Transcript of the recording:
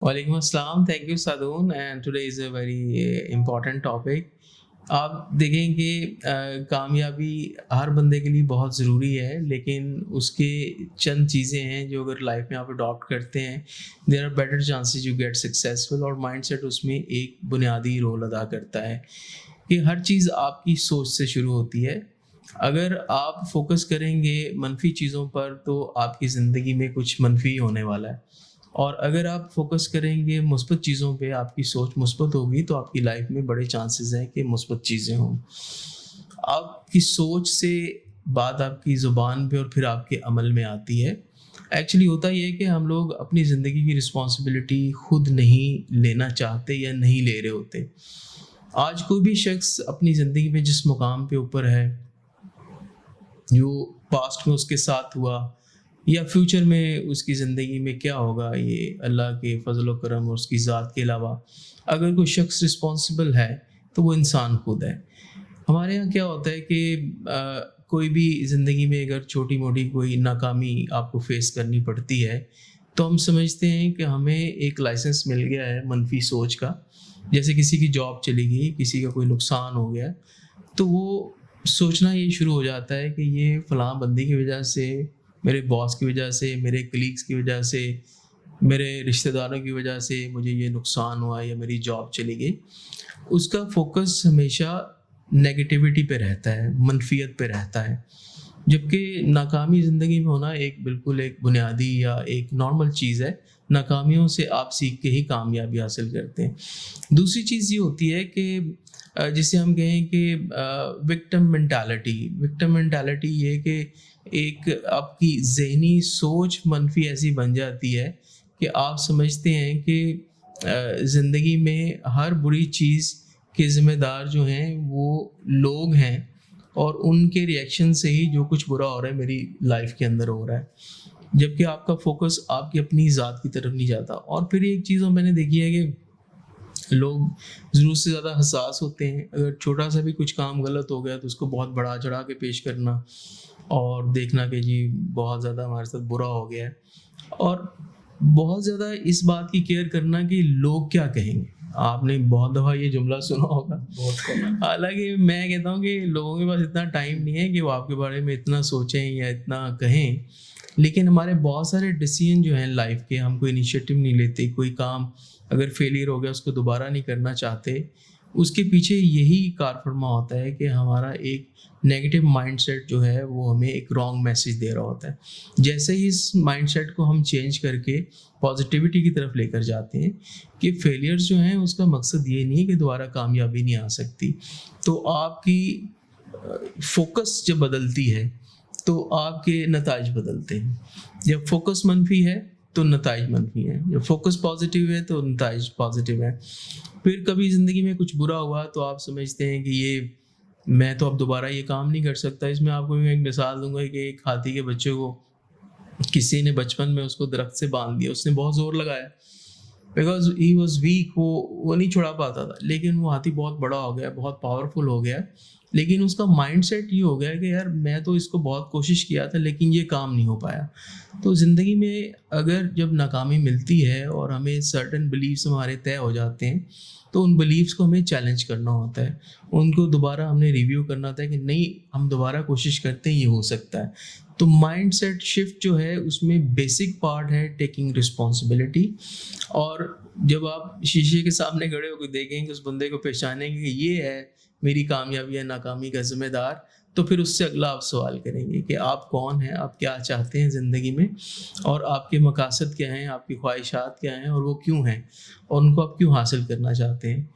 वालेकुम अस्सलाम, thank you Sadoon and today is a very important topic. आप देखें कि कामयाबी हर बंदे के लिए बहुत ज़रूरी है, लेकिन उसके चंद चीज़ें हैं जो अगर लाइफ में आप अडॉप्ट करते हैं, there are better chances you get successful. और माइंडसेट उसमें एक बुनियादी रोल अदा करता है कि हर चीज़ आपकी सोच से शुरू होती है। अगर आप फ़ोकस करेंगे मनफ़ी चीज़ों पर, तो आपकी ज़िंदगी में कुछ मनफ़ी होने वाला है। और अगर आप फ़ोकस करेंगे मुस्बत चीज़ों पे, आपकी सोच मुस्बत होगी, तो आपकी लाइफ में बड़े चांसेस हैं कि मुस्बत चीज़ें हों। आपकी सोच से बात आपकी ज़ुबान पे और फिर आपके अमल में आती है। एक्चुअली होता ये है कि हम लोग अपनी ज़िंदगी की रिस्पॉन्सिबिलिटी खुद नहीं लेना चाहते या नहीं ले रहे होते। आज कोई भी शख्स अपनी ज़िंदगी में जिस मुकाम पे ऊपर है, जो पास्ट में उसके साथ हुआ या फ्यूचर में उसकी ज़िंदगी में क्या होगा, ये अल्लाह के फ़ज़ल व करम और उसकी ज़ात के अलावा अगर कोई शख्स रिस्पॉन्सिबल है, तो वो इंसान खुद है। हमारे यहाँ क्या होता है कि कोई भी ज़िंदगी में अगर छोटी-मोटी कोई नाकामी आपको फ़ेस करनी पड़ती है, तो हम समझते हैं कि हमें एक लाइसेंस मिल गया है मनफ़ी सोच का। जैसे किसी की जॉब चली गई, किसी का कोई नुकसान हो गया, तो वो सोचना ये शुरू हो जाता है कि ये फलाँ बंदे की वजह से, मेरे बॉस की वजह से, मेरे कलीग्स की वजह से, मेरे रिश्तेदारों की वजह से मुझे ये नुकसान हुआ या मेरी जॉब चली गई। उसका फ़ोकस हमेशा नेगेटिविटी पे रहता है, मनफ़ियत पे रहता है। जबकि नाकामी ज़िंदगी में होना एक बिल्कुल एक बुनियादी या एक नॉर्मल चीज़ है। नाकामियों से आप सीख के ही कामयाबी हासिल करते हैं। दूसरी चीज़ ये होती है कि जिसे हम कहें कि विक्टिम मेंटालिटी ये कि एक आपकी ज़हनी सोच मनफ़ी ऐसी बन जाती है कि आप समझते हैं कि ज़िंदगी में हर बुरी चीज़ के ज़िम्मेदार जो हैं वो लोग हैं, और उनके रिएक्शन से ही जो कुछ बुरा हो रहा है मेरी लाइफ के अंदर हो रहा है। जबकि आपका फ़ोकस आपकी अपनी ज़ात की तरफ नहीं जाता। और फिर एक चीज़ और मैंने देखी है कि लोग ज़रूरत से ज़्यादा हसास होते हैं। अगर छोटा-सा भी कुछ काम गलत हो गया, तो उसको बहुत बढ़ा-चढ़ा के पेश करना और देखना कि जी बहुत ज़्यादा हमारे साथ बुरा हो गया है। और बहुत ज़्यादा इस बात की केयर करना कि लोग क्या कहेंगे। आपने बहुत दफ़ा ये जुमला सुना होगा। बहुत कॉमन। हालाँकि मैं कहता हूँ कि लोगों के पास इतना टाइम नहीं है कि वो आपके बारे में इतना सोचें या इतना कहें। लेकिन हमारे बहुत सारे डिसीज़न जो हैं लाइफ़ के, हम कोई इनिशिएटिव नहीं लेते, कोई काम अगर फेलियर हो गया उसको दोबारा नहीं करना चाहते। उसके पीछे यही कारफ़रमा होता है कि हमारा एक नेगेटिव माइंडसेट जो है वो हमें एक रॉन्ग मैसेज दे रहा होता है। जैसे ही इस माइंडसेट को हम चेंज करके पॉजिटिविटी की तरफ लेकर जाते हैं कि फेलियर्स जो हैं उसका मकसद ये नहीं है कि दोबारा कामयाबी नहीं आ सकती। तो आपकी फ़ोकस जब बदलती है, तो आपके नताइज बदलते हैं। जब फ़ोकस मनफ़ी है, तो नताइज मनफ़ी हैं। जब फ़ोकस पॉज़िटिव है, तो नताइज पॉज़िटिव हैं। फिर कभी ज़िंदगी में कुछ बुरा हुआ, तो आप समझते हैं कि ये मैं तो अब दोबारा ये काम नहीं कर सकता। इसमें आपको मैं एक मिसाल दूँगा कि एक हाथी के बच्चे को किसी ने बचपन में उसको दरख्त से बाँध दिया। उसने बहुत ज़ोर लगाया, बिकॉज़ ही वाज़ वीक, वो नहीं छुड़ा पाता था। लेकिन वो हाथी बहुत बड़ा हो गया, बहुत पावरफुल हो गया। लेकिन उसका माइंडसेट ये हो गया कि यार मैं तो इसको बहुत कोशिश किया था, लेकिन ये काम नहीं हो पाया। तो ज़िंदगी में अगर जब नाकामी मिलती है और हमें सर्टेन बिलीव्स हमारे तय हो जाते हैं, तो उन बिलीव्स को हमें चैलेंज करना होता है। उनको दोबारा हमने रिव्यू करना होता है कि नहीं, हम दोबारा कोशिश करते हैं, ये हो सकता है। तो माइंडसेट शिफ्ट जो है उसमें बेसिक पार्ट है टेकिंग रिस्पॉन्सिबिलिटी। और जब आप शीशे के सामने खड़े होकर देखेंगे, उस बंदे को पहचानेंगे कि ये है मेरी कामयाबी या नाकामी का ज़िम्मेदार, तो फिर उससे अगला आप सवाल करेंगे कि आप कौन हैं, आप क्या चाहते हैं ज़िंदगी में, और आपके मकासद क्या हैं, आपकी ख्वाहिशात क्या हैं और वो क्यों हैं, और उनको आप क्यों हासिल करना चाहते हैं।